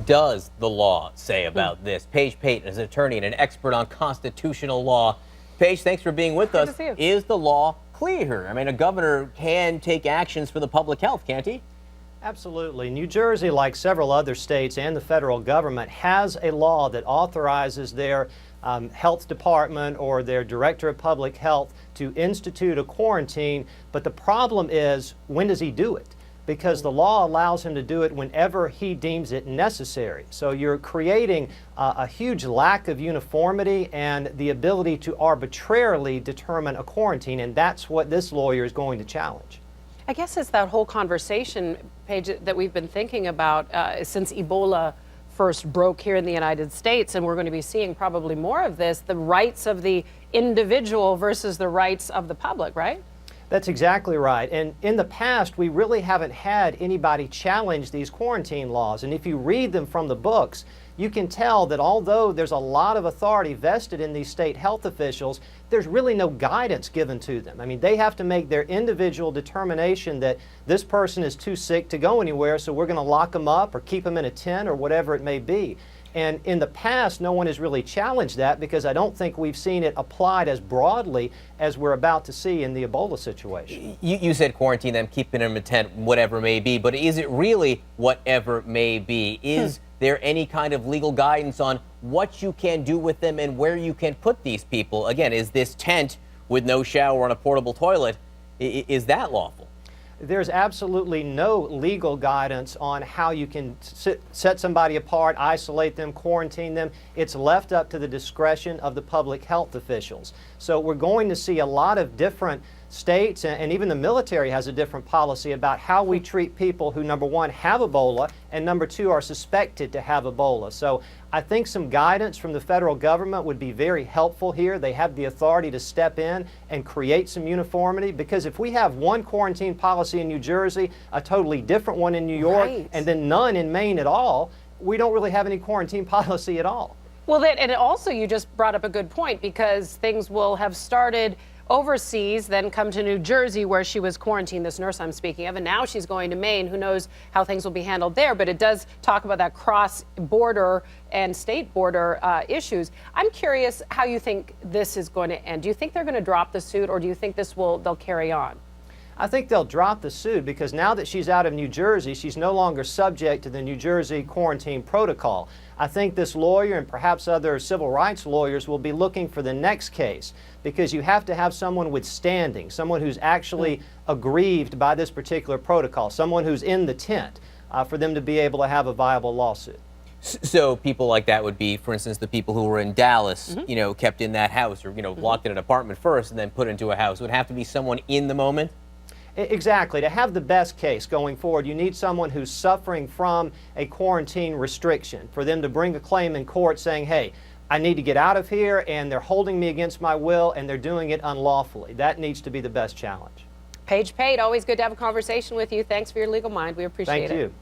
does the law say about this? Paige Pate is an attorney and an expert on constitutional law. Paige, thanks for being with us. Is the law clear? I mean, a governor can take actions for the public health, can't he? Absolutely. New Jersey, like several other states and the federal government, has a law that authorizes their health department or their director of public health to institute a quarantine. But the problem is, when does he do it? Because the law allows him to do it whenever he deems it necessary. So you're creating a huge lack of uniformity and the ability to arbitrarily determine a quarantine, and that's what this lawyer is going to challenge. I guess it's that whole conversation, Paige, that we've been thinking about since Ebola first broke here in the United States, and we're going to be seeing probably more of this, the rights of the individual versus the rights of the public, right? That's exactly right. And in the past, we really haven't had anybody challenge these quarantine laws. And if you read them from the books, you can tell that although there's a lot of authority vested in these state health officials, there's really no guidance given to them. I mean, they have to make their individual determination that this person is too sick to go anywhere, so we're going to lock them up or keep them in a tent or whatever it may be. And in the past, no one has really challenged that because I don't think we've seen it applied as broadly as we're about to see in the Ebola situation. You said quarantine them, keeping them in a tent, whatever may be, but is it really whatever may be? Is there any kind of legal guidance on what you can do with them and where you can put these people? Again, is this tent with no shower and a portable toilet, is that lawful? There's absolutely no legal guidance on how you can set somebody apart, isolate them, quarantine them. It's left up to the discretion of the public health officials. So we're going to see a lot of different states, and even the military has a different policy about how we treat people who, number one, have Ebola, and number two, are suspected to have Ebola. So I think some guidance from the federal government would be very helpful here. They have the authority to step in and create some uniformity, because if we have one quarantine policy in New Jersey, a totally different one in New York, and then none in Maine at all, we don't really have any quarantine policy at all. Well, and also you just brought up a good point, because things will have started overseas, then come to New Jersey where she was quarantined, this nurse I'm speaking of, and now she's going to Maine. Who knows how things will be handled there, but it does talk about that cross-border and state border issues. I'm curious how you think this is going to end. Do you think they're going to drop the suit, or do you think they'll carry on? I think they'll drop the suit, because now that she's out of New Jersey, she's no longer subject to the New Jersey quarantine protocol. I think this lawyer and perhaps other civil rights lawyers will be looking for the next case, because you have to have someone with standing, someone who's actually aggrieved by this particular protocol, someone who's in the tent, for them to be able to have a viable lawsuit. So people like that would be, for instance, the people who were in Dallas, kept in that house, or, locked in an apartment first and then put into a house. It would have to be someone in the moment? Exactly. To have the best case going forward, you need someone who's suffering from a quarantine restriction, for them to bring a claim in court saying, hey, I need to get out of here, and they're holding me against my will, and they're doing it unlawfully. That needs to be the best challenge. Paige Pate, always good to have a conversation with you. Thanks for your legal mind. We appreciate it. Thank you.